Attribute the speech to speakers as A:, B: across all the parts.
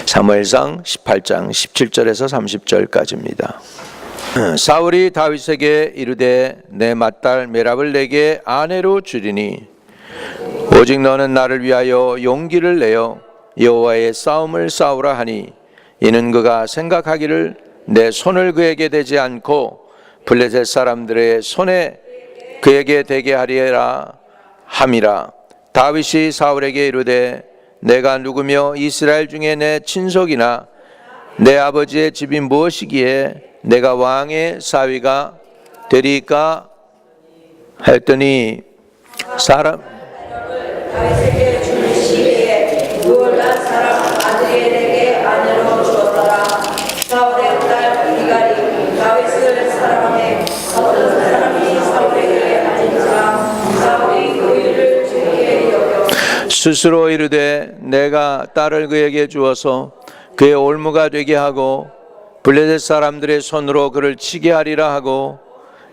A: 사무엘상 18장 17절에서 30절까지입니다. 사울이 다윗에게 이르되 내 맏딸 메랍을 내게 아내로 주리니 오직 너는 나를 위하여 용기를 내어 여호와의 싸움을 싸우라 하니 이는 그가 생각하기를 내 손을 그에게 대지 않고 블레셋 사람들의 손에 그에게 대게 하리라 함이라. 다윗이 사울에게 이르되 내가 누구며 이스라엘 중에 내 친속이나 내 아버지의 집이 무엇이기에 내가 왕의 사위가 되리까 했더니 사람
B: 다윗에게 주는 시기에 누울난 사람 아드리엘에게 아내로 주었더라. 사울의 딸 미갈이 다윗을 사랑하매 어떤 사람이 사울에게 아진지라 사울이 그 일을 죄게 여겨
A: 스스로 이르되 내가 딸을 그에게 주어서 그의 올무가 되게 하고 블레셋 사람들의 손으로 그를 치게 하리라 하고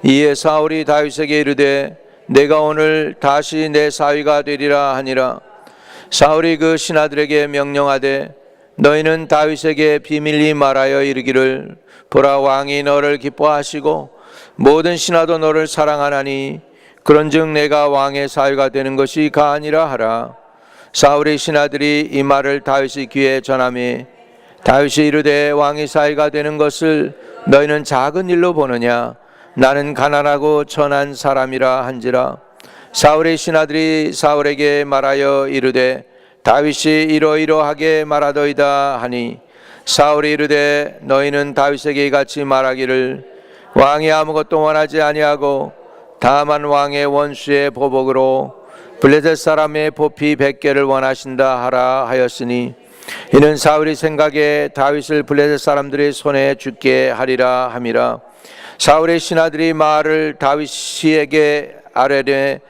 A: 이에 사울이 다윗에게 이르되 내가 오늘 다시 내 사위가 되리라 하니라. 사울이 그 신하들에게 명령하되 너희는 다윗에게 비밀리 말하여 이르기를 보라 왕이 너를 기뻐하시고 모든 신하도 너를 사랑하나니 그런즉 내가 왕의 사위가 되는 것이 가아니라 하라. 사울의 신하들이 이 말을 다윗의 귀에 전하매 다윗이 이르되 왕의 사위가 되는 것을 너희는 작은 일로 보느냐 나는 가난하고 천한 사람이라 한지라. 사울의 신하들이 사울에게 말하여 이르되 다윗이 이러이러하게 말하더이다 하니 사울이 이르되 너희는 다윗에게 이같이 말하기를 왕이 아무것도 원하지 아니하고 다만 왕의 원수의 보복으로 블레셋 사람의 보피 100개를 원하신다 하라 하였으니 이는 사울이 생각에 다윗을 블레셋 사람들의 손에 죽게 하리라 함이라. 사울의 신하들이 말을 다윗에게 아뢰되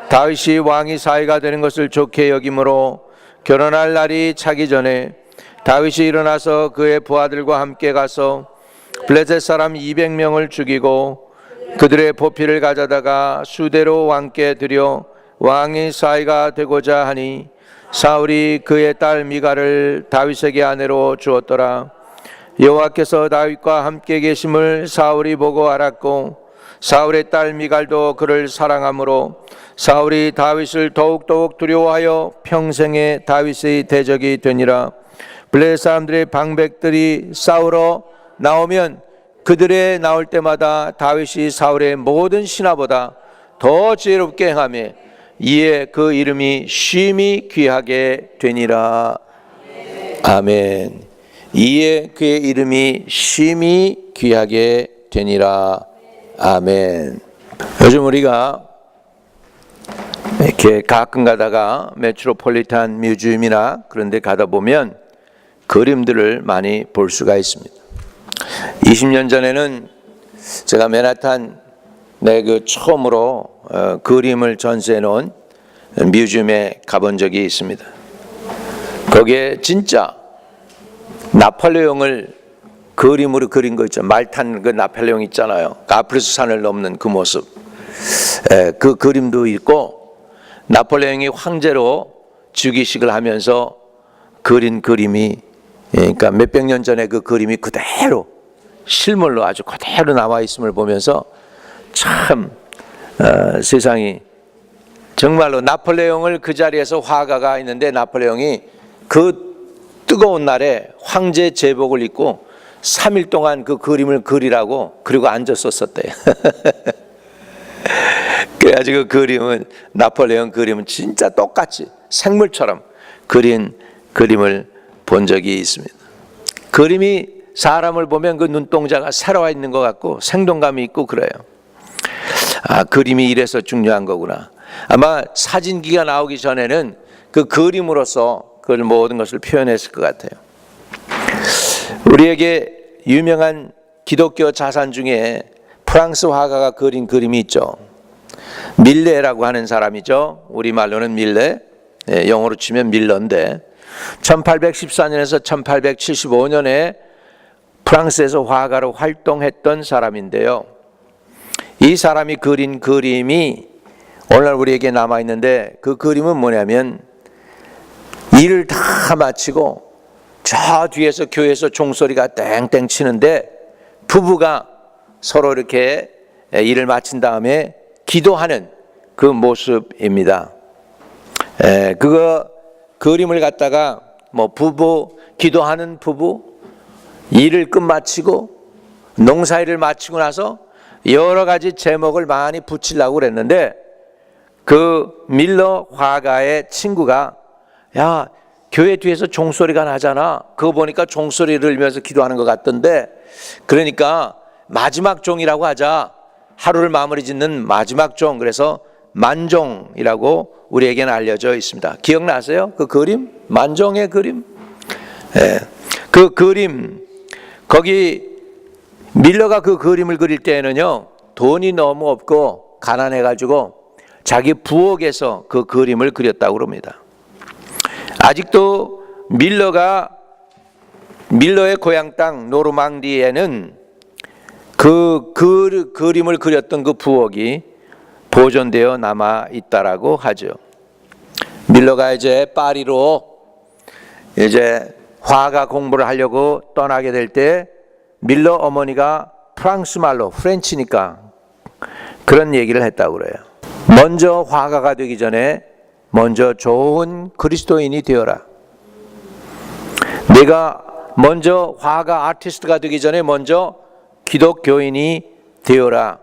A: 다윗이 왕이 사위가 되는 것을 좋게 여김으로 결혼할 날이 차기 전에 다윗이 일어나서 그의 부하들과 함께 가서 블레셋 사람 200명을 죽이고 그들의 보피를 가져다가 수대로 왕께 드려 왕이 사위가 되고자 하니 사울이 그의 딸 미갈을 다윗에게 아내로 주었더라. 여호와께서 다윗과 함께 계심을 사울이 보고 알았고 사울의 딸 미갈도 그를 사랑하므로 사울이 다윗을 더욱더욱 두려워하여 평생에 다윗의 대적이 되니라. 블레셋 사람들의 방백들이 싸우러 나오면 그들의 나올 때마다 다윗이 사울의 모든 신하보다 더 지혜롭게 행하며 이에 그 이름이 쉼이 귀하게 되니라. 아멘. 이에 그의 이름이 쉼이 귀하게 되니라. 아멘. 요즘 우리가 이렇게 가끔 가다가 메트로폴리탄 뮤지엄이나 그런 데 가다 보면 그림들을 많이 볼 수가 있습니다. 20년 전에는 제가 맨하탄 그 처음으로 그림을 전시해 놓은 뮤지엄에 가본 적이 있습니다. 거기에 진짜 나폴레옹을 그림으로 그린 거 있죠. 말 탄 그 나폴레옹 있잖아요. 아프리스 산을 넘는 그 모습. 그 그림도 있고 나폴레옹이 황제로 즉위식을 하면서 그린 그림이 그러니까 몇백 년 전에 그 그림이 그대로 실물로 아주 그대로 남아 있음을 보면서 참 세상이 정말로 나폴레옹을 그 자리에서 화가가 있는데 나폴레옹이 그 뜨거운 날에 황제 제복을 입고 3일 동안 그 그림을 그리라고 그리고 앉았었대요. 그래가지고 그 그림은 나폴레옹 그림은 진짜 똑같이 생물처럼 그린 그림을 본 적이 있습니다. 그림이 사람을 보면 그 눈동자가 살아와 있는 것 같고 생동감이 있고 그래요. 아, 그림이 이래서 중요한 거구나. 아마 사진기가 나오기 전에는 그 그림으로서 그 모든 것을 표현했을 것 같아요. 우리에게 유명한 기독교 자산 중에 프랑스 화가가 그린 그림이 있죠. 밀레라고 하는 사람이죠. 우리말로는 밀레, 영어로 치면 밀러인데 1814년에서 1875년에 프랑스에서 화가로 활동했던 사람인데요. 이 사람이 그린 그림이 오늘날 우리에게 남아있는데 그 그림은 뭐냐면 일을 다 마치고 저 뒤에서 교회에서 종소리가 땡땡 치는데 부부가 서로 이렇게 일을 마친 다음에 기도하는 그 모습입니다. 그거 그림을 갖다가 뭐 부부 기도하는 부부 일을 끝마치고 농사일을 마치고 나서 여러 가지 제목을 많이 붙이려고 그랬는데 그 밀러 화가의 친구가 야 교회 뒤에서 종소리가 나잖아. 그거 보니까 종소리를 들으면서 기도하는 것 같던데 그러니까 마지막 종이라고 하자. 하루를 마무리 짓는 마지막 종. 그래서 만종이라고 우리에게는 알려져 있습니다. 기억나세요? 그 그림? 만종의 그림? 그 그림 거기 밀러가 그 그림을 그릴 때에는요 돈이 너무 없고 가난해가지고 자기 부엌에서 그 그림을 그렸다고 그럽니다. 아직도 밀러의 고향 땅 노르망디에는 그 그림을 그렸던 그 부엌이 보존되어 남아 있다라고 하죠. 밀러가 이제 파리로 이제 화가 공부를 하려고 떠나게 될 때 밀러 어머니가 프랑스 말로 프렌치니까 그런 얘기를 했다고 그래요. 먼저 화가가 되기 전에 먼저 좋은 그리스도인이 되어라. 내가 먼저 화가 아티스트가 되기 전에 먼저 기독교인이 되어라.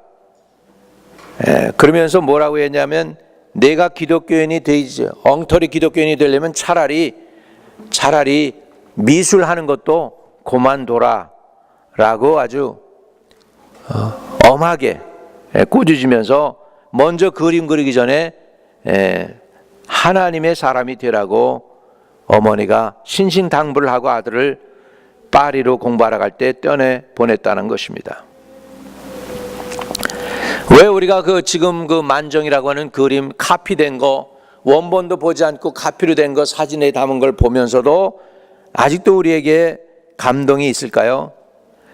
A: 그러면서 뭐라고 했냐면 내가 기독교인이 되지 엉터리 기독교인이 되려면 차라리 미술하는 것도 그만둬라 라고 아주 엄하게 꾸짖으면서 먼저 그림 그리기 전에 하나님의 사람이 되라고 어머니가 신신당부를 하고 아들을 파리로 공부하러 갈 때 떼어내 보냈다는 것입니다. 왜 우리가 지금 그 만정이라고 하는 그림 카피된 거 원본도 보지 않고 카피로 된 거 사진에 담은 걸 보면서도 아직도 우리에게 감동이 있을까요?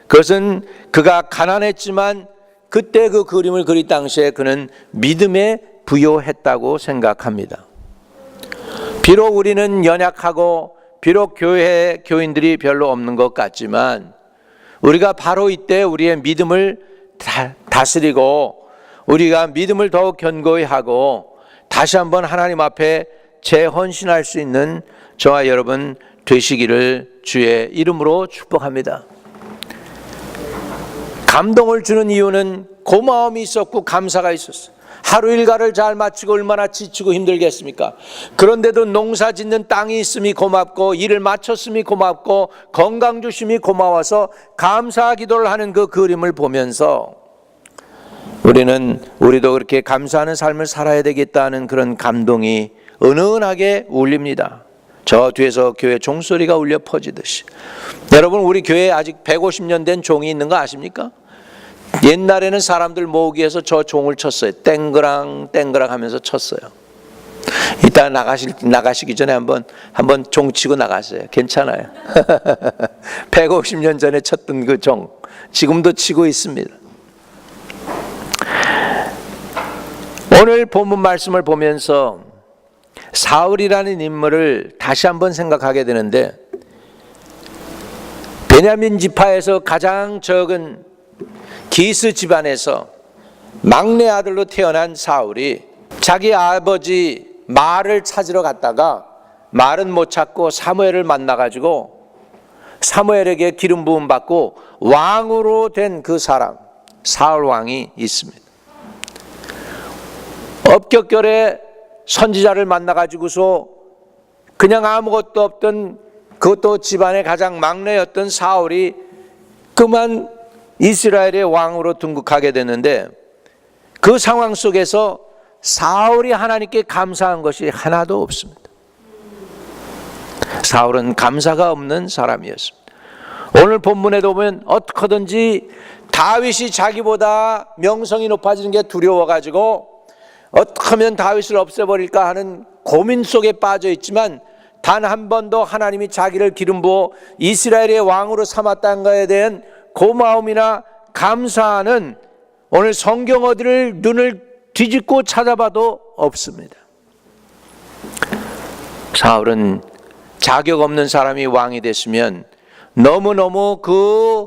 A: 그것은 그가 가난했지만 그때 그 그림을 그릴 당시에 그는 믿음에 부요했다고 생각합니다. 비록 우리는 연약하고 비록 교회에 교인들이 별로 없는 것 같지만 우리가 바로 이때 우리의 믿음을 다스리고 우리가 믿음을 더욱 견고히 하고 다시 한번 하나님 앞에 재헌신할 수 있는 저와 여러분 되시기를 주의 이름으로 축복합니다. 감동을 주는 이유는 고마움이 있었고 감사가 있었어요. 하루 일과를 잘 마치고 얼마나 지치고 힘들겠습니까? 그런데도 농사 짓는 땅이 있음이 고맙고 일을 마쳤음이 고맙고 건강 주심이 고마워서 감사 기도를 하는 그 그림을 보면서 우리도 그렇게 감사하는 삶을 살아야 되겠다는 그런 감동이 은은하게 울립니다. 저 뒤에서 교회 종소리가 울려 퍼지듯이. 여러분 우리 교회에 아직 150년 된 종이 있는 거 아십니까? 옛날에는 사람들 모으기 위해서 저 종을 쳤어요. 땡그랑 땡그랑 하면서 쳤어요. 이따 나가시기 전에 한번 종 치고 나가세요. 괜찮아요. 150년 전에 쳤던 그 종 지금도 치고 있습니다. 오늘 본문 말씀을 보면서 사울이라는 인물을 다시 한번 생각하게 되는데 베냐민 지파에서 가장 적은 기스 집안에서 막내 아들로 태어난 사울이 자기 아버지 말을 찾으러 갔다가 말은 못 찾고 사무엘을 만나가지고 사무엘에게 기름 부음 받고 왕으로 된 그 사람 사울 왕이 있습니다. 업격결에 선지자를 만나가지고서 그냥 아무것도 없던 그것도 집안의 가장 막내였던 사울이 그만 이스라엘의 왕으로 등극하게 됐는데 그 상황 속에서 사울이 하나님께 감사한 것이 하나도 없습니다. 사울은 감사가 없는 사람이었습니다. 오늘 본문에도 보면 어떻게든지 다윗이 자기보다 명성이 높아지는 게 두려워가지고 어떻게 하면 다윗을 없애버릴까 하는 고민 속에 빠져 있지만 단 한 번도 하나님이 자기를 기름 부어 이스라엘의 왕으로 삼았다는 것에 대한 고마움이나 감사는 오늘 성경 어디를 눈을 뒤집고 찾아봐도 없습니다. 사울은 자격 없는 사람이 왕이 됐으면 너무너무 그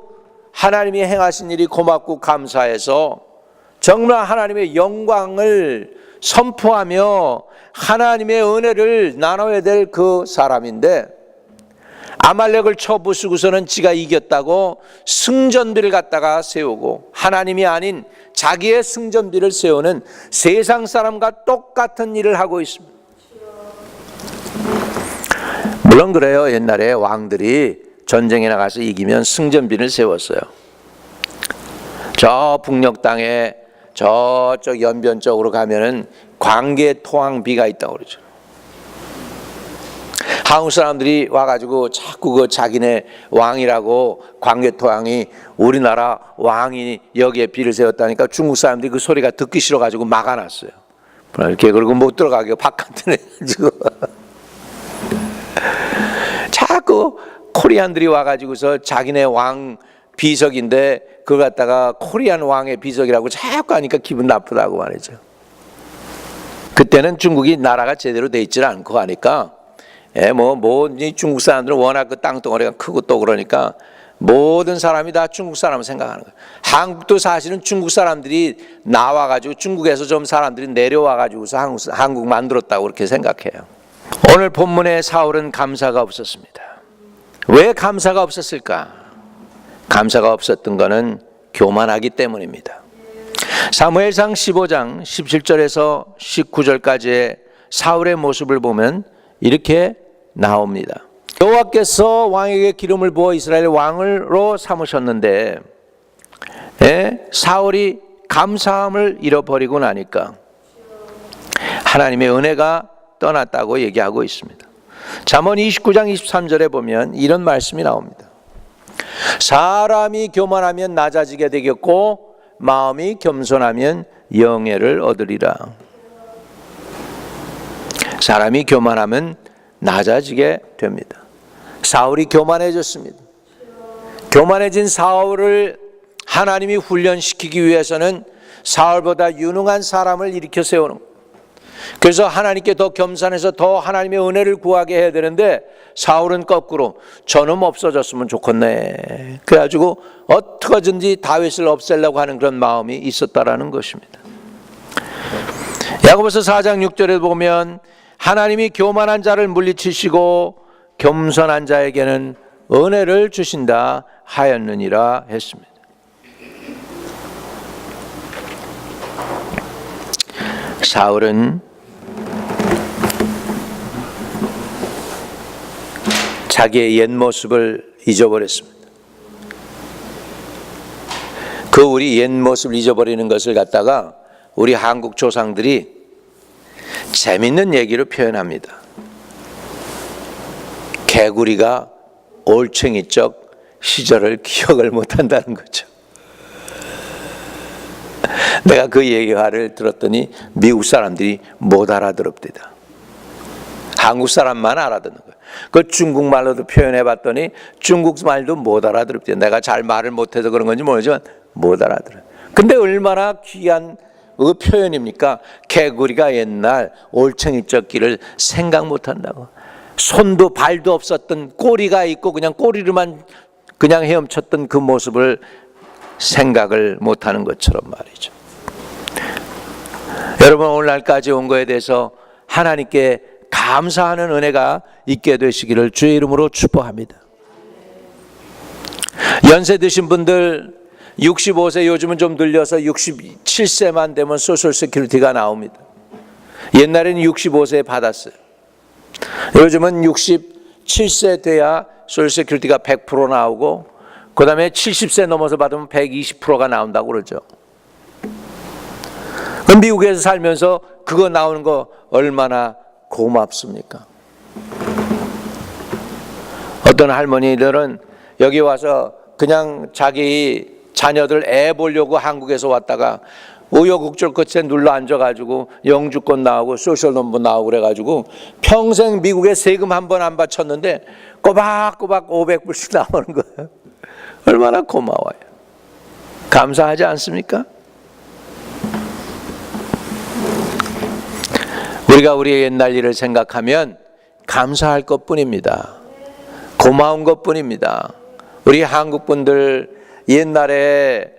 A: 하나님이 행하신 일이 고맙고 감사해서 정말 하나님의 영광을 선포하며 하나님의 은혜를 나눠야 될 그 사람인데, 아말렉을 쳐부수고서는 지가 이겼다고 승전비를 갖다가 세우고 하나님이 아닌 자기의 승전비를 세우는 세상 사람과 똑같은 일을 하고 있습니다. 물론 그래요. 옛날에 왕들이 전쟁에 나가서 이기면 승전비를 세웠어요. 저 북녘 땅에 저쪽 연변 쪽으로 가면은 광개토항비가 있다고 그러죠. 한국 사람들이 와가지고 자꾸 그 자기네 왕이라고 광개토항이 우리나라 왕이 여기에 비를 세웠다니까 중국 사람들이 그 소리가 듣기 싫어가지고 막아놨어요. 이렇게 그리고 못 들어가게 바깥에 내가지고 자꾸 코리안들이 와가지고서 자기네 왕 비석인데 그걸 갖다가 코리안 왕의 비석이라고 자꾸 하니까 기분 나쁘다고 말이죠. 그때는 중국이 나라가 제대로 돼 있질 않고 하니까 중국 사람들은 워낙 그 땅덩어리가 크고 또 그러니까 모든 사람이 다 중국 사람을 생각하는 거예요. 한국도 사실은 중국 사람들이 나와가지고 중국에서 좀 사람들이 내려와가지고서 한국 만들었다고 그렇게 생각해요. 오늘 본문에 사울은 감사가 없었습니다. 왜 감사가 없었을까? 감사가 없었던 것은 교만하기 때문입니다. 사무엘상 15장 17절에서 19절까지의 사울의 모습을 보면 이렇게 나옵니다. 여호와께서 왕에게 기름을 부어 이스라엘 왕으로 삼으셨는데 사울이 감사함을 잃어버리고 나니까 하나님의 은혜가 떠났다고 얘기하고 있습니다. 잠언 29장 23절에 보면 이런 말씀이 나옵니다. 사람이 교만하면 낮아지게 되겠고 마음이 겸손하면 영예를 얻으리라. 사람이 교만하면 낮아지게 됩니다. 사울이 교만해졌습니다. 교만해진 사울을 하나님이 훈련시키기 위해서는 사울보다 유능한 사람을 일으켜 세우는 거예요. 그래서 하나님께 더 겸손해서 더 하나님의 은혜를 구하게 해야 되는데 사울은 거꾸로 저놈 없어졌으면 좋겠네. 그래가지고 어떻게든지 다윗을 없애려고 하는 그런 마음이 있었다라는 것입니다. 야고보서 4장 6절에 보면 하나님이 교만한 자를 물리치시고 겸손한 자에게는 은혜를 주신다 하였느니라 했습니다. 사울은 자기의 옛 모습을 잊어버렸습니다. 그 우리 옛 모습을 잊어버리는 것을 갖다가 우리 한국 조상들이 재밌는 얘기로 표현합니다. 개구리가 올챙이적 시절을 기억을 못한다는 거죠. 내가 그 얘기를 들었더니 미국 사람들이 못 알아들었대다. 한국 사람만 알아듣는 거예요. 그 중국말로도 표현해 봤더니 중국말도 못 알아들었대요. 내가 잘 말을 못해서 그런 건지 모르지만 못 알아들어요. 근데 얼마나 귀한 그 표현입니까? 개구리가 옛날 올챙이적 길을 생각 못한다고. 손도 발도 없었던 꼬리가 있고 그냥 꼬리로만 그냥 헤엄쳤던 그 모습을 생각을 못하는 것처럼 말이죠. 여러분 오늘날까지 온 거에 대해서 하나님께 감사하는 은혜가 있게 되시기를 주의 이름으로 축복합니다. 연세 드신 분들 65세 요즘은 좀 늘려서 67세만 되면 소셜 세큐리티가 나옵니다. 옛날에는 65세에 받았어요. 요즘은 67세 돼야 소셜 세큐리티가 100% 나오고 그 다음에 70세 넘어서 받으면 120%가 나온다고 그러죠. 미국에서 살면서 그거 나오는 거 얼마나 고맙습니까? 어떤 할머니들은 여기 와서 그냥 자기 자녀들 애 보려고 한국에서 왔다가 우여곡절 끝에 눌러 앉아가지고 영주권 나오고 소셜넘버 나오고 그래가지고 평생 미국에 세금 한 번 안 바쳤는데 꼬박꼬박 500불씩 나오는 거예요. 얼마나 고마워요. 감사하지 않습니까? 우리가 우리의 옛날 일을 생각하면 감사할 것뿐입니다. 고마운 것뿐입니다. 우리 한국 분들 옛날에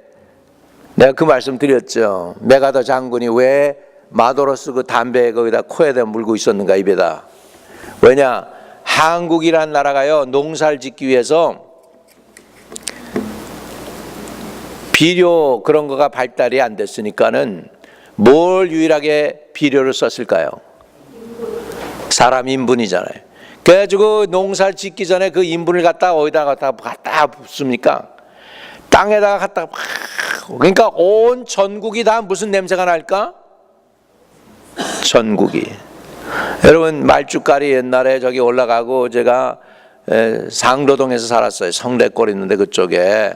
A: 내가 그 말씀 드렸죠. 메가더 장군이 왜 마도로스 그 담배 거기다 코에다 물고 있었는가, 입에다. 왜냐, 한국이란 나라가요, 농사를 짓기 위해서 비료 그런 거가 발달이 안 됐으니까는 뭘 유일하게 비료를 썼을까요? 사람 인분이잖아요. 그래가지고 농사를 짓기 전에 그 인분을 어디다가 갖다 붓습니까? 땅에다가 갖다가 그러니까 온 전국이 다 무슨 냄새가 날까? 전국이. 여러분, 말죽갈이 옛날에 저기 올라가고 제가 상도동에서 살았어요. 성대골 있는데 그쪽에.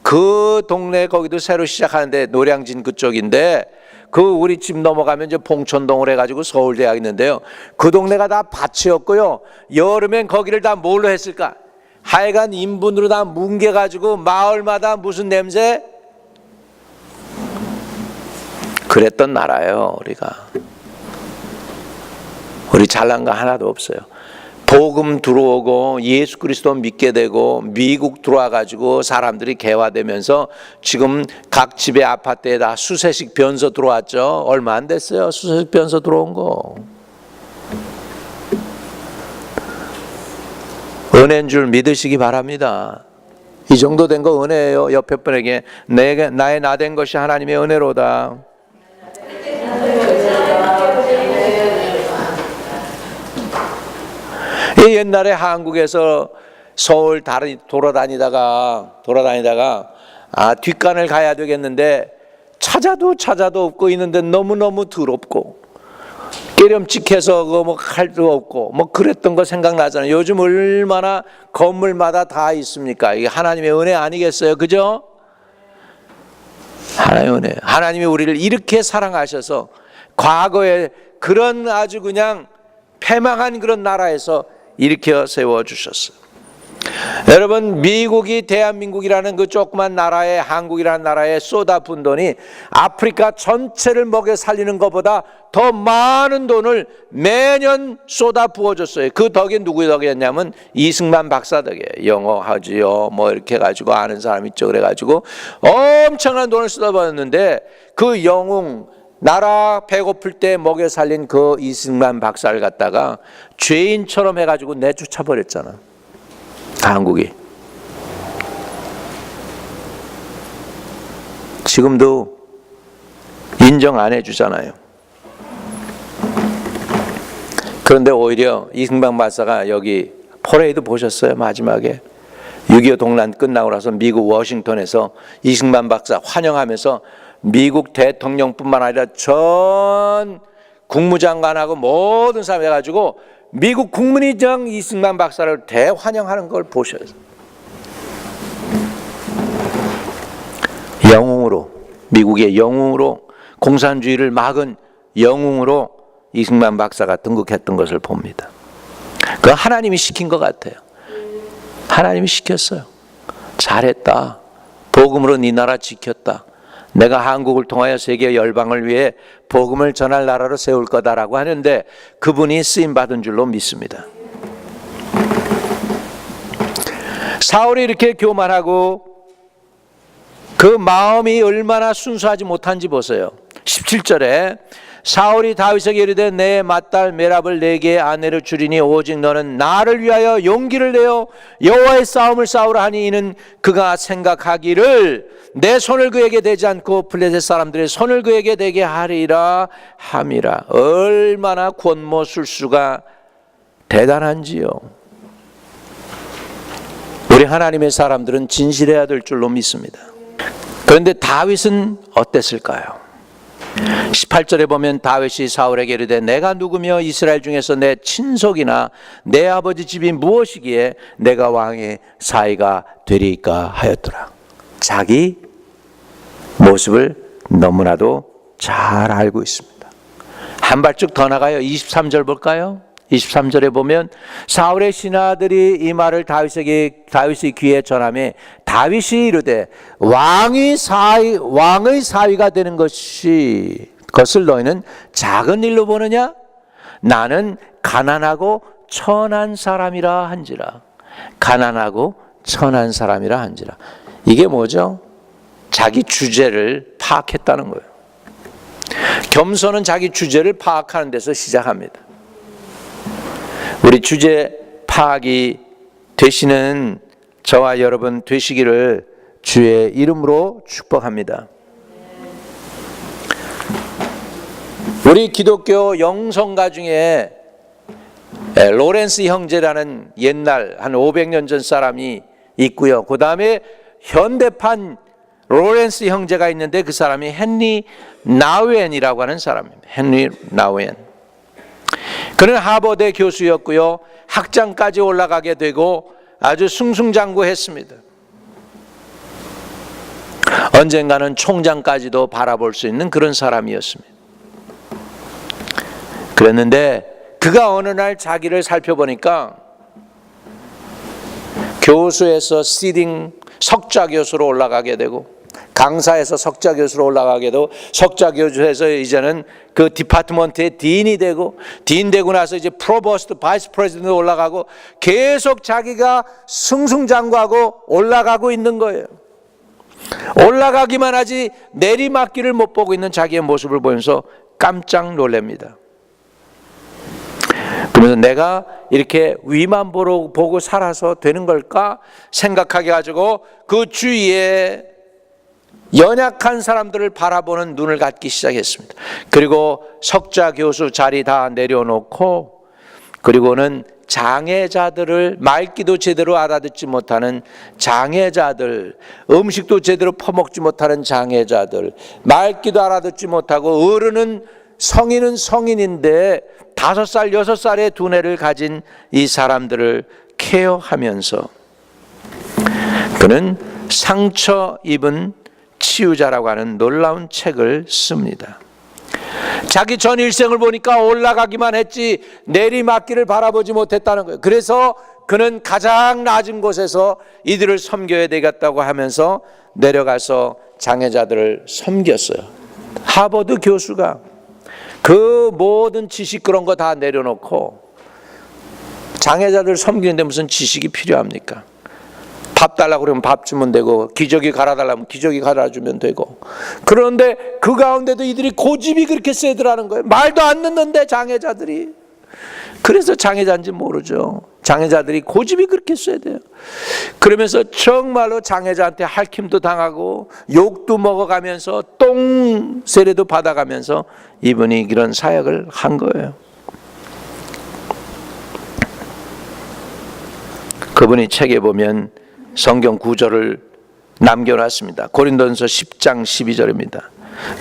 A: 그 동네 거기도 새로 시작하는데 노량진 그쪽인데 그 우리 집 넘어가면 이제 봉천동을 해가지고 서울대학 있는데요. 그 동네가 다 밭이었고요. 여름엔 거기를 다 뭘로 했을까? 하여간 인분으로 다 뭉개가지고 마을마다 무슨 냄새? 그랬던 나라예요, 우리가. 우리 잘난 거 하나도 없어요. 복음 들어오고 예수 그리스도 믿게 되고 미국 들어와 가지고 사람들이 개화되면서 지금 각 집의 아파트에 다 수세식 변소 들어왔죠. 얼마 안 됐어요, 수세식 변소 들어온 거. 은혜인 줄 믿으시기 바랍니다. 이 정도 된 거 은혜예요. 옆에 분에게 나의 나 된 것이 하나님의 은혜로다. 옛날에 한국에서 서울 돌아다니다가 뒷간을 가야 되겠는데 찾아도 없고 있는데 너무너무 더럽고 깨름직해서 뭐 칼도 없고 뭐 그랬던 거 생각나잖아요. 요즘 얼마나 건물마다 다 있습니까? 이게 하나님의 은혜 아니겠어요? 그죠? 하나님의 은혜. 하나님이 우리를 이렇게 사랑하셔서 과거에 그런 아주 그냥 패망한 그런 나라에서 일으켜 세워주셨어요. 여러분, 미국이 대한민국이라는 그 조그만 나라에, 한국이라는 나라에 쏟아부은 돈이 아프리카 전체를 먹여 살리는 것보다 더 많은 돈을 매년 쏟아 부어줬어요. 그 덕이 누구의 덕이었냐면 이승만 박사 덕이에요. 영어 하지요 뭐 이렇게 해가지고 아는 사람 있죠. 그래가지고 엄청난 돈을 쏟아부었는데 그 영웅, 나라 배고플 때 먹여 살린 그 이승만 박사를 갖다가 죄인처럼 해가지고 내쫓아 버렸잖아, 한국이. 지금도 인정 안 해주잖아요. 그런데 오히려 이승만 박사가 여기 퍼레이드 보셨어요? 마지막에 6.25 동란 끝나고 나서 미국 워싱턴에서 이승만 박사 환영하면서 미국 대통령뿐만 아니라 전 국무장관하고 모든 사람 해가지고 미국 국민의장 이승만 박사를 대환영하는 걸 보셔요. 영웅으로, 미국의 영웅으로, 공산주의를 막은 영웅으로 이승만 박사가 등극했던 것을 봅니다. 그건 하나님이 시킨 것 같아요. 하나님이 시켰어요. 잘했다. 복음으로 네 나라 지켰다. 내가 한국을 통하여 세계 열방을 위해 복음을 전할 나라로 세울 거다라고 하는데 그분이 쓰임받은 줄로 믿습니다. 사울이 이렇게 교만하고 그 마음이 얼마나 순수하지 못한지 보세요. 17절에 사울이 다윗에게 이르되 내 맏딸 메랍을 내게 아내로 주리니 오직 너는 나를 위하여 용기를 내어 여호와의 싸움을 싸우라 하니 이는 그가 생각하기를 내 손을 그에게 대지 않고 블레셋 사람들의 손을 그에게 대게 하리라 함이라. 얼마나 권모술수가 대단한지요. 우리 하나님의 사람들은 진실해야 될 줄로 믿습니다. 그런데 다윗은 어땠을까요? 18절에 보면 다윗이 사울에게 이르되 내가 누구며 이스라엘 중에서 내 친속이나 내 아버지 집이 무엇이기에 내가 왕의 사위가 되리까 하였더라. 자기 모습을 너무나도 잘 알고 있습니다. 한 발짝 더 나가요. 23절 볼까요? 23절에 보면 사울의 신하들이 이 말을 다윗의 귀에 전하며 다윗이 이르되 왕의 사위가 되는 것을 너희는 작은 일로 보느냐? 나는 가난하고 천한 사람이라 한지라. 가난하고 천한 사람이라 한지라. 이게 뭐죠? 자기 주제를 파악했다는 거예요. 겸손은 자기 주제를 파악하는 데서 시작합니다. 우리 주제 파악이 되시는 저와 여러분 되시기를 주의 이름으로 축복합니다. 우리 기독교 영성가 중에 로렌스 형제라는 옛날 한 500년 전 사람이 있고요. 그 다음에 현대판 로렌스 형제가 있는데 그 사람이 헨리 나우엔이라고 하는 사람입니다. 헨리 나우엔. 그는 하버드 교수였고요. 학장까지 올라가게 되고 아주 승승장구했습니다. 언젠가는 총장까지도 바라볼 수 있는 그런 사람이었습니다. 그랬는데 그가 어느 날 자기를 살펴보니까 교수에서 시딩 석좌 교수로 올라가게 되고 강사에서 석좌 교수로 올라가게 되고 석좌 교수에서 이제는 그 디파트먼트의 딘이 되고 딘 되고 나서 이제 프로보스트, 바이스 프레지던트로 올라가고 계속 자기가 승승장구하고 올라가고 있는 거예요. 올라가기만 하지 내리막길을 못 보고 있는 자기의 모습을 보면서 깜짝 놀랍니다. 그래서 내가 이렇게 위만 보고 살아서 되는 걸까 생각하게 가지고 그 주위에 연약한 사람들을 바라보는 눈을 갖기 시작했습니다. 그리고 석좌 교수 자리 다 내려놓고 그리고는 장애자들을 말귀도 제대로 알아듣지 못하는 장애자들, 음식도 제대로 퍼먹지 못하는 장애자들, 말귀도 알아듣지 못하고 어른은 성인은 성인인데 5살, 6살의 두뇌를 가진 이 사람들을 케어하면서 그는 상처 입은 치유자라고 하는 놀라운 책을 씁니다. 자기 전 일생을 보니까 올라가기만 했지 내리막길을 바라보지 못했다는 거예요. 그래서 그는 가장 낮은 곳에서 이들을 섬겨야 되겠다고 하면서 내려가서 장애자들을 섬겼어요. 하버드 교수가 그 모든 지식 그런 거 다 내려놓고 장애자들 섬기는데 무슨 지식이 필요합니까? 밥 달라고 그러면 밥 주면 되고 기저귀 갈아달라면 기저귀 갈아주면 되고 그런데 그 가운데도 이들이 고집이 그렇게 세더라는 거예요. 말도 안 듣는데 장애자들이. 그래서 장애자인지 모르죠. 장애자들이 고집이 그렇게 세대요. 그러면서 정말로 장애자한테 할킴도 당하고 욕도 먹어가면서 똥 세례도 받아가면서 이분이 이런 사역을 한 거예요. 그분이 책에 보면 성경 구절을 남겨놨습니다. 고린도전서 10장 12절입니다.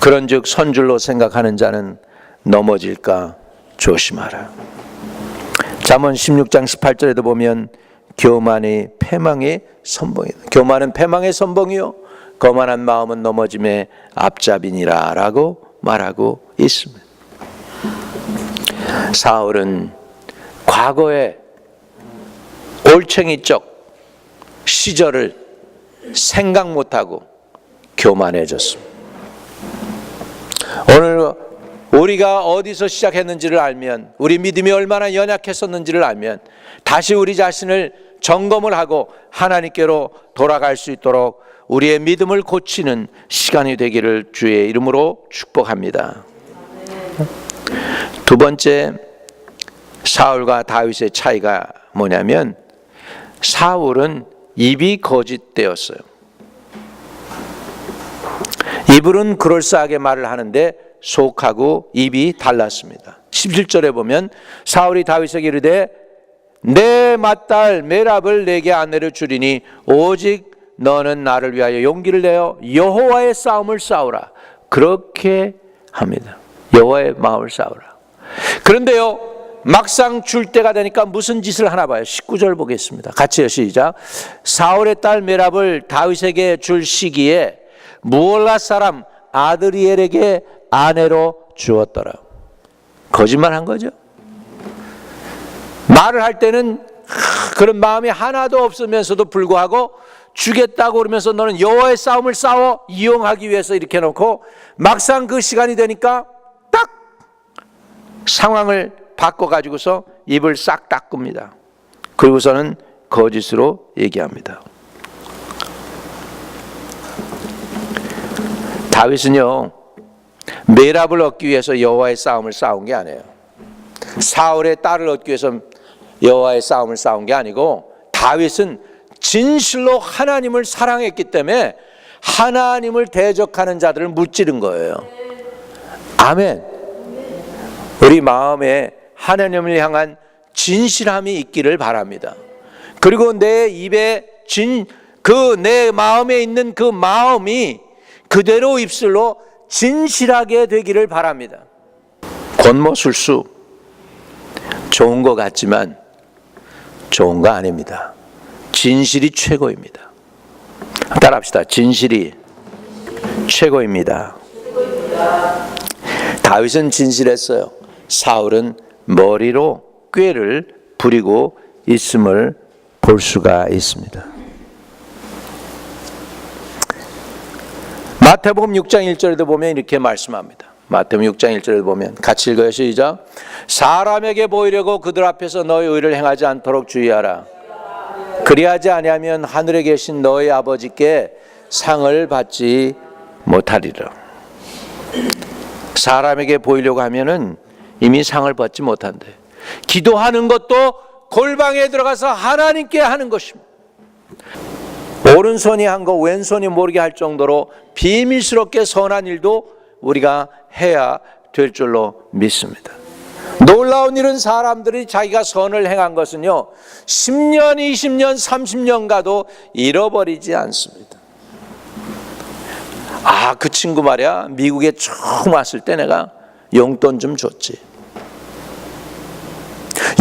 A: 그런즉 선줄로 생각하는 자는 넘어질까 조심하라. 잠언 16장 18절에도 보면 교만이 패망의 선봉이다. 교만은 패망의 선봉이요 거만한 마음은 넘어짐의 앞잡이니라 라고 말하고 있습니다. 사울은 과거의 올챙이적 시절을 생각 못하고 교만해졌습니다. 오늘 우리가 어디서 시작했는지를 알면, 우리 믿음이 얼마나 연약했었는지를 알면 다시 우리 자신을 점검을 하고 하나님께로 돌아갈 수 있도록 우리의 믿음을 고치는 시간이 되기를 주의 이름으로 축복합니다. 두 번째, 사울과 다윗의 차이가 뭐냐면 사울은 입이 거짓되었어요. 입으로는 그럴싸하게 말을 하는데 속하고 입이 달랐습니다. 17절에 보면 사울이 다윗에게 이르되 내 맏딸 메랍을 내게 아내로 주리니 오직 너는 나를 위하여 용기를 내어 여호와의 싸움을 싸우라. 그렇게 합니다. 여호와의 마음을 싸우라. 그런데요, 막상 줄 때가 되니까 무슨 짓을 하나 봐요. 19절 보겠습니다. 같이요, 시작. 사울의 딸 메랍을 다윗에게 줄 시기에 무올라 사람 아드리엘에게 아내로 주었더라. 거짓말한 거죠. 말을 할 때는 그런 마음이 하나도 없으면서도 불구하고 주겠다고 그러면서 너는 여호와의 싸움을 싸워 이용하기 위해서 이렇게 해놓고 막상 그 시간이 되니까 딱 상황을 바꿔가지고서 입을 싹 닦습니다. 그리고서는 거짓으로 얘기합니다. 다윗은요, 메랍을 얻기 위해서 여호와의 싸움을 싸운 게 아니에요. 사울의 딸을 얻기 위해서 여호와의 싸움을 싸운 게 아니고, 다윗은 진실로 하나님을 사랑했기 때문에 하나님을 대적하는 자들을 무찌른 거예요. 아멘. 우리 마음에 하나님을 향한 진실함이 있기를 바랍니다. 그리고 내 입에 내 마음에 있는 그 마음이 그대로 입술로 진실하게 되기를 바랍니다. 권모술수 좋은 것 같지만 좋은 거 아닙니다. 진실이 최고입니다. 따라합시다. 진실이 최고입니다. 다윗은 진실했어요. 사울은 머리로 꾀를 부리고 있음을 볼 수가 있습니다. 마태복음 6장 1절에도 보면 이렇게 말씀합니다. 마태복음 6장 1절에도 보면 같이 읽어요. 시작. 사람에게 보이려고 그들 앞에서 너의 의를 행하지 않도록 주의하라. 그리하지 아니하면 하늘에 계신 너의 아버지께 상을 받지 못하리라. 사람에게 보이려고 하면은 이미 상을 받지 못한대. 기도하는 것도 골방에 들어가서 하나님께 하는 것입니다. 오른손이 한 거 왼손이 모르게 할 정도로 비밀스럽게 선한 일도 우리가 해야 될 줄로 믿습니다. 놀라운 일은 사람들이 자기가 선을 행한 것은요 10년, 20년, 30년 가도 잃어버리지 않습니다. 아, 그 친구 말이야, 미국에 처음 왔을 때 내가 용돈 좀 줬지.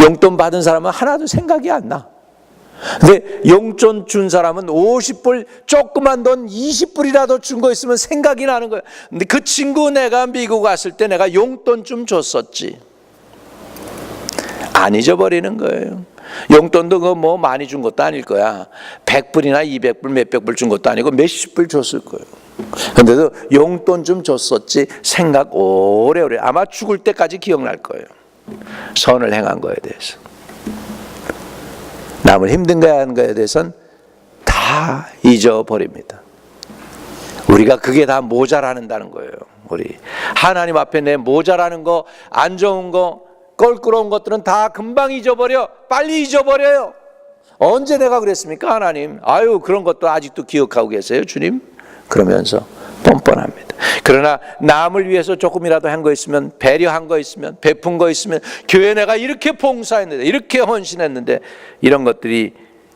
A: 용돈 받은 사람은 하나도 생각이 안 나. 근데 용돈 준 사람은 50불, 조그만 돈 20불이라도 준 거 있으면 생각이 나는 거야. 근데 그 친구 내가 미국 왔을 때 내가 용돈 좀 줬었지. 안 잊어버리는 거예요. 용돈도 그 뭐 많이 준 것도 아닐 거야. 100불이나 200불, 몇백 불 준 것도 아니고 몇십 불 줬을 거예요. 근데도 용돈 좀 줬었지 생각 오래오래, 아마 죽을 때까지 기억날 거예요. 선을 행한 거에 대해서. 남을 힘든 거에 하는 거에 대해서는 다 잊어버립니다. 우리가 그게 다 모자라는다는 거예요. 우리 하나님 앞에 내 모자라는 거, 안 좋은 거, 껄끄러운 것들은 다 금방 잊어버려. 빨리 잊어버려요. 언제 내가 그랬습니까? 하나님, 아유 그런 것도 아직도 기억하고 계세요 주님? 그러면서 뻔뻔합니다. 그러나 남을 위해서 조금이라도 한 거 있으면, 배려한 거 있으면, 베푼 거 있으면, 교회 내가 이렇게 봉사했는데, 이렇게 헌신했는데, 이런 것들이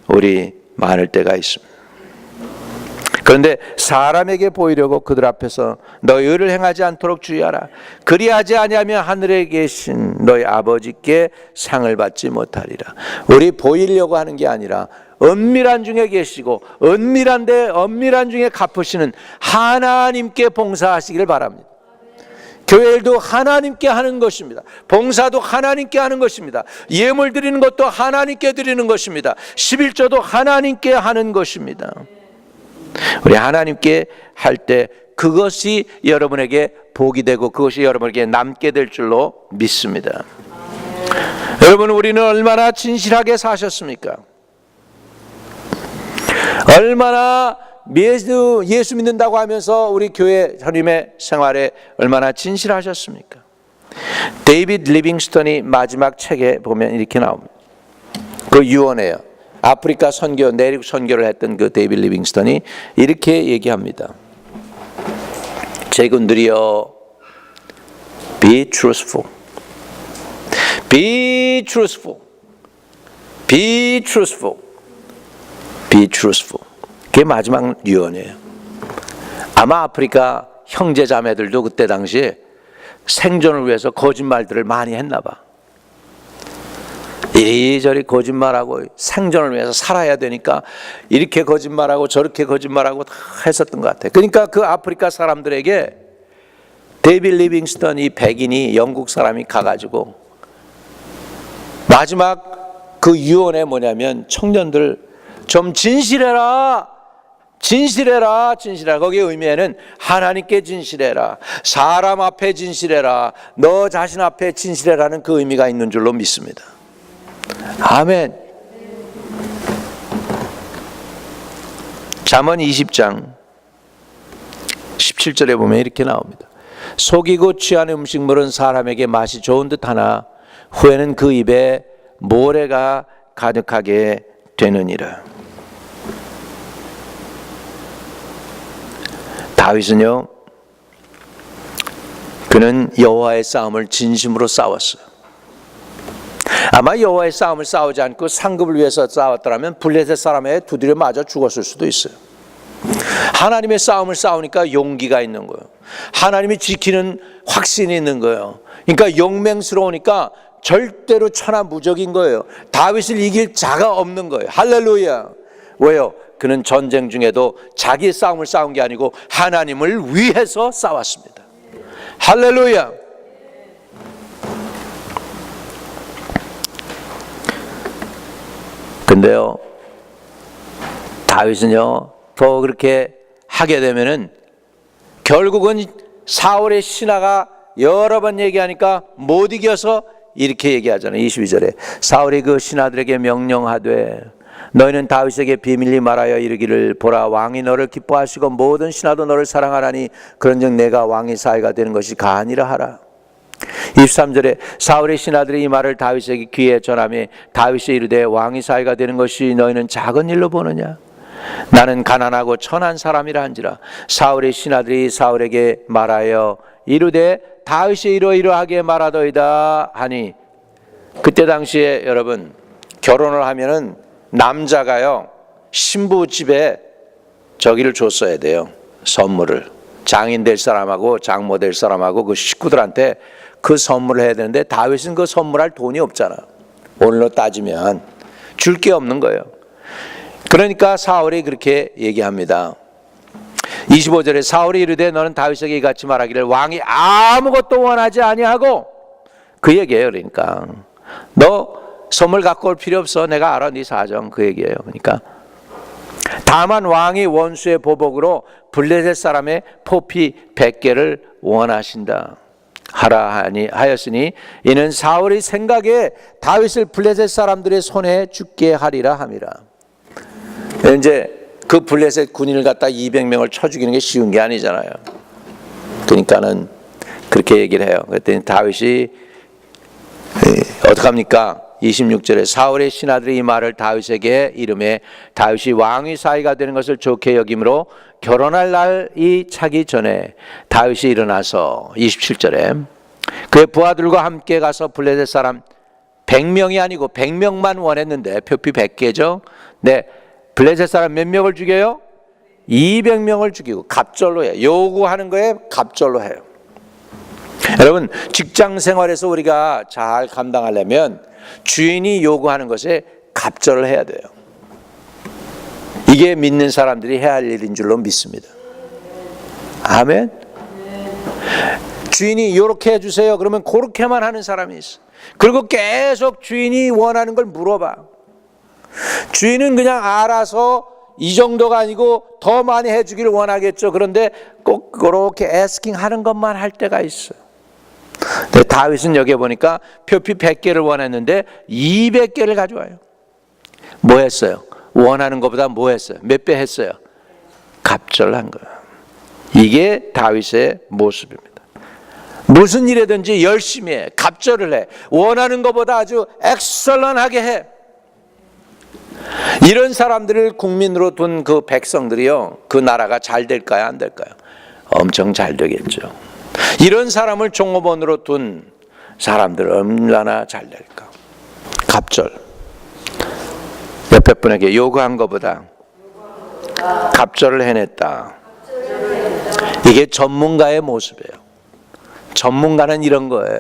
A: 우리 많을 때가 있습니다. 그런데 사람에게 보이려고 그들 앞에서 너의 의를 행하지 않도록 주의하라. 그리하지 아니하면 하늘에 계신 너희 아버지께 상을 받지 못하리라. 우리 보이려고 하는 게 아니라 은밀한 중에 계시고 은밀한 중에 갚으시는 하나님께 봉사하시기를 바랍니다. 교회 일도 하나님께 하는 것입니다. 봉사도 하나님께 하는 것입니다. 예물 드리는 것도 하나님께 드리는 것입니다. 11조도 하나님께 하는 것입니다. 우리 하나님께 할 때 그것이 여러분에게 복이 되고 그것이 여러분에게 남게 될 줄로 믿습니다. 여러분, 우리는 얼마나 진실하게 사셨습니까? 얼마나 예수 믿는다고 하면서 우리 교회 선임의 생활에 얼마나 진실하셨습니까? 데이비드 리빙스턴이 마지막 책에 보면 이렇게 나옵니다. 그 유언이에요. 아프리카 선교, 내륙 선교를 했던 그 데이비드 리빙스턴이 이렇게 얘기합니다. 제군들이여, be truthful, be truthful, be truthful, be truthful. 그게 마지막 유언이에요. 아마 아프리카 형제 자매들도 그때 당시에 생존을 위해서 거짓말들을 많이 했나 봐. 이리저리 거짓말하고 생존을 위해서 살아야 되니까 이렇게 거짓말하고 저렇게 거짓말하고 다 했었던 것 같아요. 그러니까 그 아프리카 사람들에게 데이비드 리빙스턴, 이 백인이 영국 사람이 가가지고 마지막 그 유언에 뭐냐면, 청년들 좀 진실해라, 진실해라, 진실해라. 거기에 의미에는 하나님께 진실해라, 사람 앞에 진실해라, 너 자신 앞에 진실해라는 그 의미가 있는 줄로 믿습니다. 아멘. 잠언 20장 17절에 보면 이렇게 나옵니다. 속이고 취한 음식물은 사람에게 맛이 좋은 듯하나 후에는 그 입에 모래가 가득하게 되느니라. 다윗은요, 그는 여호와의 싸움을 진심으로 싸웠어요. 아마 여호와의 싸움을 싸우지 않고 상급을 위해서 싸웠더라면 블레셋 사람에 두드려 맞아 죽었을 수도 있어요. 하나님의 싸움을 싸우니까 용기가 있는 거예요. 하나님이 지키는 확신이 있는 거예요. 그러니까 용맹스러우니까 절대로 천하무적인 거예요. 다윗을 이길 자가 없는 거예요. 할렐루야. 왜요? 그는 전쟁 중에도 자기의 싸움을 싸운 게 아니고 하나님을 위해서 싸웠습니다. 할렐루야. 근데요, 다윗은요, 더 그렇게 하게 되면은 결국은 사울의 신하가 여러 번 얘기하니까 못 이겨서 이렇게 얘기하잖아요. 22절에 사울이 그 신하들에게 명령하되 너희는 다윗에게 비밀리 말하여 이르기를 보라 왕이 너를 기뻐하시고 모든 신하도 너를 사랑하라니 그런즉 내가 왕의 사이가 되는 것이 가하니라 하라. 23절에 사울의 신하들이 이 말을 다윗에게 귀에 전하며 다윗이 이르되 왕의 사이가 되는 것이 너희는 작은 일로 보느냐. 나는 가난하고 천한 사람이라 한지라. 사울의 신하들이 사울에게 말하여 이르되 다윗이 이러이러하게 말하더이다 하니, 그때 당시에 여러분 결혼을 하면은 남자가요 신부 집에 저기를 줬어야 돼요. 선물을 장인 될 사람하고 장모 될 사람하고 그 식구들한테 그 선물을 해야 되는데 다윗은 그 선물할 돈이 없잖아. 오늘로 따지면 줄 게 없는 거예요. 그러니까 사울이 그렇게 얘기합니다. 25절에 사울이 이르되 너는 다윗에게 이같이 말하기를 왕이 아무것도 원하지 아니하고, 그 얘기예요. 그러니까 너 선물 갖고 올 필요 없어. 내가 알아 네 사정. 그 얘기예요. 그러니까 다만 왕이 원수의 보복으로 블레셋 사람의 포피 100개를 원하신다 하라 하였으니 이는 사울의 생각에 다윗을 블레셋 사람들의 손에 죽게 하리라 함이라. 이제 그 블레셋 군인을 갖다 200명을 쳐 죽이는 게 쉬운 게 아니잖아요. 그러니까는 그렇게 얘기를 해요. 그랬더니 다윗이 어떡합니까? 26절에 사울의 신하들이 이 말을 다윗에게 이르매 다윗이 왕의 사이가 되는 것을 좋게 여김으로 결혼할 날이 차기 전에 다윗이 일어나서 27절에 그의 부하들과 함께 가서 블레셋 사람 100명이 아니고 100명만 원했는데 표피 100개죠. 네, 블레셋 사람 몇 명을 죽여요? 200명을 죽이고 갑절로 해요. 요구하는 거에 갑절로 해요. 여러분 직장 생활에서 우리가 잘 감당하려면 주인이 요구하는 것에 갑절을 해야 돼요. 이게 믿는 사람들이 해야 할 일인 줄로 믿습니다. 아멘. 주인이 이렇게 해주세요 그러면 그렇게만 하는 사람이 있어. 그리고 계속 주인이 원하는 걸 물어봐. 주인은 그냥 알아서 이 정도가 아니고 더 많이 해주기를 원하겠죠. 그런데 꼭 그렇게 애스킹 하는 것만 할 때가 있어요. 근데 다윗은 여기 보니까 표피 100개를 원했는데 200개를 가져와요. 뭐 했어요? 원하는 것보다 뭐 했어요? 몇 배 했어요? 갑절한 거예요. 이게 다윗의 모습입니다. 무슨 일이든지 열심히 해. 갑절을 해. 원하는 것보다 아주 엑셀런하게 해. 이런 사람들을 국민으로 둔 그 백성들이요, 그 나라가 잘 될까요? 안 될까요? 엄청 잘 되겠죠. 이런 사람을 종업원으로 둔 사람들 얼마나 잘 될까? 갑절. 옆에 분에게 요구한 것보다 갑절을 해냈다. 이게 전문가의 모습이에요. 전문가는 이런 거예요.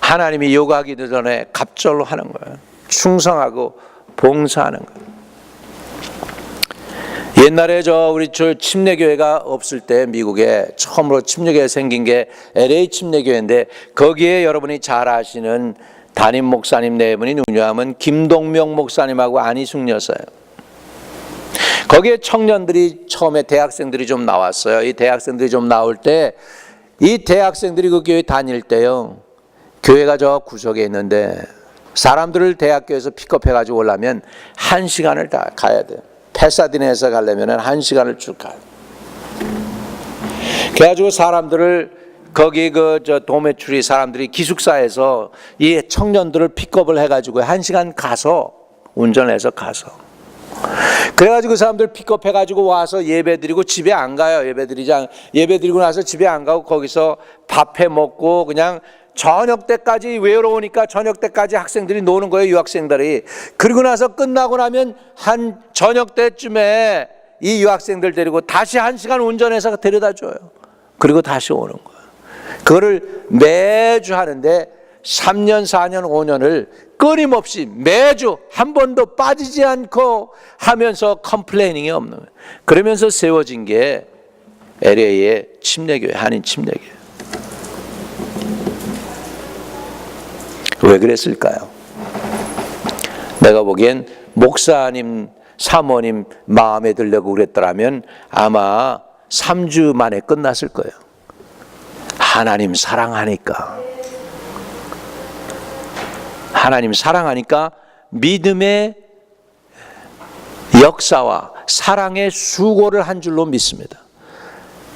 A: 하나님이 요구하기도 전에 갑절로 하는 거예요. 충성하고 봉사하는 거예요. 옛날에 우리 침례교회가 없을 때 미국에 처음으로 침례교회 생긴 게 LA 침례교회인데 거기에 여러분이 잘 아시는 담임 목사님 네 분이 누구냐면 김동명 목사님하고 안희숙 여사예요. 거기에 청년들이 처음에 대학생들이 좀 나왔어요. 이 대학생들이 좀 나올 때 이 대학생들이 그 교회 다닐 때요, 교회가 저 구석에 있는데 사람들을 대학교에서 픽업해가지고 오려면 1시간을 다 가야 돼요. 패사디나에서 가려면 1시간을 쭉 가요. 그래가지고 사람들을 거기 도메추리 사람들이 기숙사에서 이 청년들을 픽업을 해가지고 1시간 가서 운전해서 가서 그래가지고 그 사람들 픽업해가지고 와서 예배드리고 집에 안 가요. 예배드리고 나서 집에 안 가고 거기서 밥해 먹고 그냥 저녁 때까지 외로우니까 저녁 때까지 학생들이 노는 거예요. 유학생들이. 그리고 나서 끝나고 나면 한 저녁 때쯤에 이 유학생들 데리고 다시 1시간 운전해서 데려다 줘요. 그리고 다시 오는 거예요. 그거를 매주 하는데 3년, 4년, 5년을 끊임없이 매주 한 번도 빠지지 않고 하면서 컴플레이닝이 없는 거예요. 그러면서 세워진 게 LA의 침례교회, 한인 침례교회. 왜 그랬을까요? 내가 보기엔 목사님, 사모님 마음에 들려고 그랬더라면 아마 3주 만에 끝났을 거예요. 하나님 사랑하니까. 하나님 사랑하니까 믿음의 역사와 사랑의 수고를 한 줄로 믿습니다.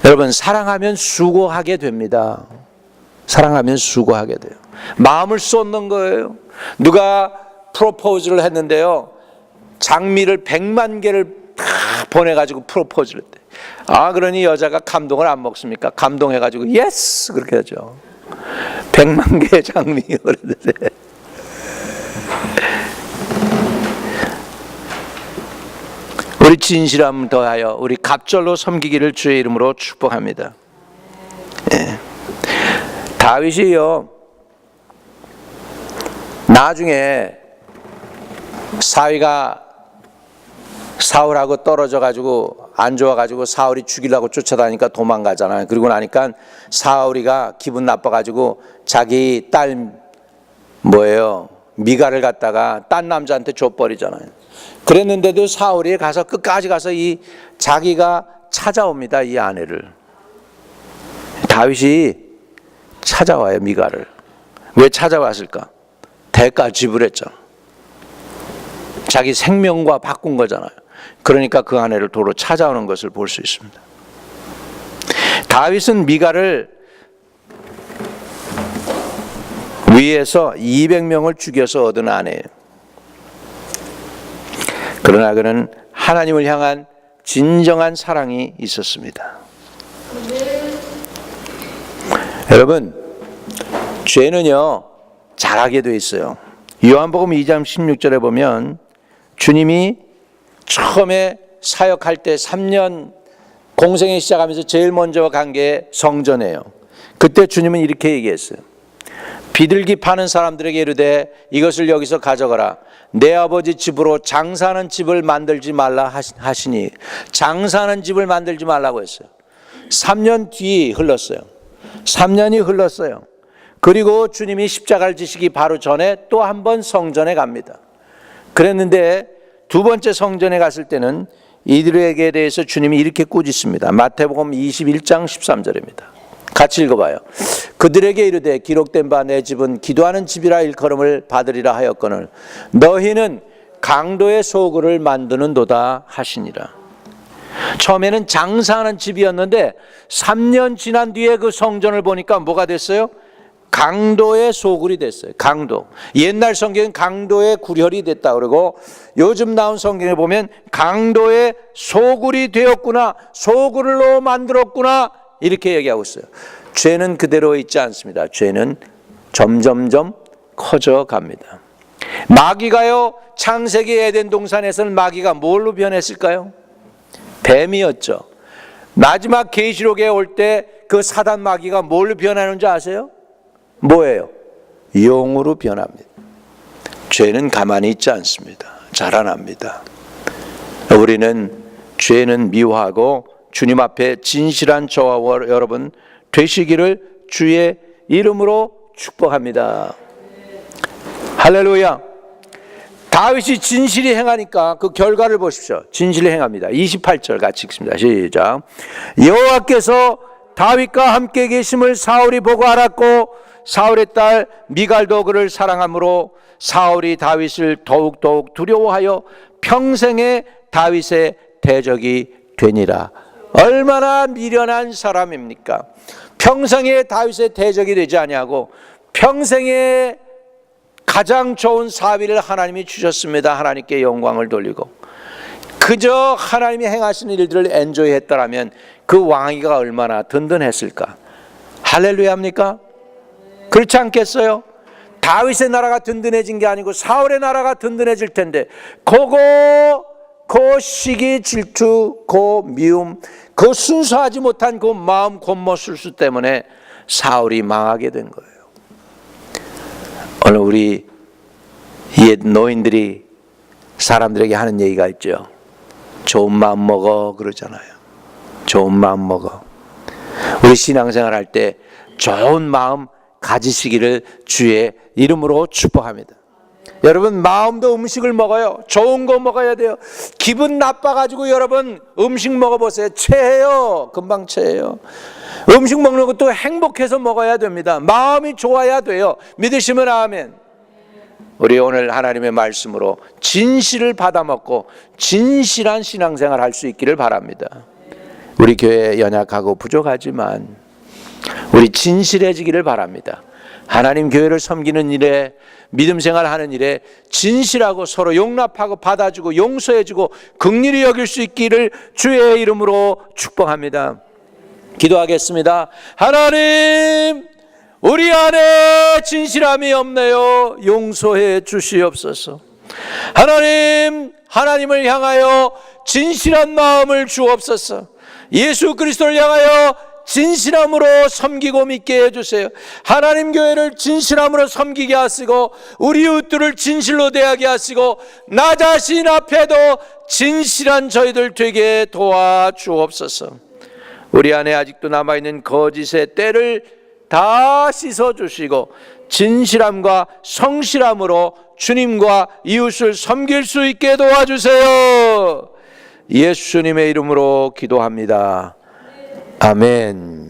A: 여러분, 사랑하면 수고하게 됩니다. 사랑하면 수고하게 돼요. 마음을 쏟는 거예요. 누가 프로포즈를 했는데요, 장미를 100만 개를 다 보내가지고 프로포즈를 했대. 그러니 여자가 감동을 안 먹습니까? 감동해가지고 예스 그렇게 하죠. 100만 개의 장미 그랬는데 우리 진실함 더하여 우리 갑절로 섬기기를 주의 이름으로 축복합니다. 예. 다윗이요, 나중에 사울하고 떨어져 가지고 안 좋아 가지고 사울이 죽이려고 쫓아다니까 도망가잖아요. 그리고 나니까 사울이가 기분 나빠 가지고 자기 딸 미갈을 갖다가 딴 남자한테 줘버리잖아요. 그랬는데도 사울이 가서 끝까지 가서 자기가 찾아옵니다. 이 아내를. 다윗이 찾아와요, 미갈을. 왜 찾아왔을까? 대가 지불했잖아. 자기 생명과 바꾼 거잖아요. 그러니까 그 아내를 도로 찾아오는 것을 볼 수 있습니다. 다윗은 미갈을 위에서 200명을 죽여서 얻은 아내예요. 그러나 그는 하나님을 향한 진정한 사랑이 있었습니다. 여러분, 죄는요 잘하게 돼 있어요. 요한복음 2장 16절에 보면 주님이 처음에 사역할 때 3년 공생에 시작하면서 제일 먼저 간 게 성전이에요. 그때 주님은 이렇게 얘기했어요. 비둘기 파는 사람들에게 이르되 이것을 여기서 가져가라. 내 아버지 집으로 장사하는 집을 만들지 말라 하시니, 장사하는 집을 만들지 말라고 했어요. 3년 뒤 흘렀어요. 3년이 흘렀어요. 그리고 주님이 십자가를 지시기 바로 전에 또 한 번 성전에 갑니다. 그랬는데 두 번째 성전에 갔을 때는 이들에게 대해서 주님이 이렇게 꾸짖습니다. 마태복음 21장 13절입니다. 같이 읽어봐요. 그들에게 이르되 기록된 바 내 집은 기도하는 집이라 일컬음을 받으리라 하였거늘 너희는 강도의 소굴을 만드는도다 하시니라. 처음에는 장사하는 집이었는데 3년 지난 뒤에 그 성전을 보니까 뭐가 됐어요? 강도의 소굴이 됐어요. 강도. 옛날 성경은 강도의 구렬이 됐다 그러고 요즘 나온 성경에 보면 강도의 소굴이 되었구나, 소굴로 만들었구나, 이렇게 얘기하고 있어요. 죄는 그대로 있지 않습니다. 죄는 점점점 커져 갑니다. 마귀가요, 창세기 에덴 동산에서는 마귀가 뭘로 변했을까요? 뱀이었죠. 마지막 계시록에 올 때 그 사단 마귀가 뭘로 변하는지 아세요? 뭐예요? 용으로 변합니다. 죄는 가만히 있지 않습니다. 자라납니다. 우리는 죄는 미워하고 주님 앞에 진실한 저와 여러분 되시기를 주의 이름으로 축복합니다. 할렐루야. 다윗이 진실히 행하니까 그 결과를 보십시오. 진실히 행합니다. 28절 같이 읽습니다. 시작. 여호와께서 다윗과 함께 계심을 사울이 보고 알았고 사울의 딸 미갈도 그를 사랑하므로 사울이 다윗을 더욱더욱 두려워하여 평생에 다윗의 대적이 되니라. 얼마나 미련한 사람입니까? 평생에 다윗의 대적이 되지 아니하고 평생에 가장 좋은 사위를 하나님이 주셨습니다. 하나님께 영광을 돌리고 그저 하나님이 행하시는 일들을 엔조이했더라면 그 왕위가 얼마나 든든했을까? 할렐루야입니까? 그렇지 않겠어요? 다윗의 나라가 든든해진 게 아니고 사울의 나라가 든든해질 텐데 그 시기 질투, 그 미움, 그 순수하지 못한 그 마음 곤모술수 때문에 사울이 망하게 된 거예요. 오늘 우리 옛 노인들이 사람들에게 하는 얘기가 있죠. 좋은 마음 먹어 그러잖아요. 좋은 마음 먹어. 우리 신앙생활 할 때 좋은 마음 가지시기를 주의 이름으로 축복합니다. 여러분 마음도 음식을 먹어요. 좋은 거 먹어야 돼요. 기분 나빠가지고 여러분 음식 먹어보세요. 체해요. 금방 체해요. 음식 먹는 것도 행복해서 먹어야 됩니다. 마음이 좋아야 돼요. 믿으시면 아멘. 우리 오늘 하나님의 말씀으로 진실을 받아먹고 진실한 신앙생활 할 수 있기를 바랍니다. 우리 교회 연약하고 부족하지만 우리 진실해지기를 바랍니다. 하나님 교회를 섬기는 일에 믿음 생활하는 일에 진실하고 서로 용납하고 받아주고 용서해주고 긍휼히 여길 수 있기를 주의 이름으로 축복합니다. 기도하겠습니다. 하나님 우리 안에 진실함이 없네요. 용서해 주시옵소서. 하나님 하나님을 향하여 진실한 마음을 주옵소서. 예수 그리스도를 향하여 진실함으로 섬기고 믿게 해주세요. 하나님 교회를 진실함으로 섬기게 하시고 우리 이웃들을 진실로 대하게 하시고 나 자신 앞에도 진실한 저희들 되게 도와주옵소서. 우리 안에 아직도 남아있는 거짓의 때를 다 씻어주시고 진실함과 성실함으로 주님과 이웃을 섬길 수 있게 도와주세요. 예수님의 이름으로 기도합니다. 아멘.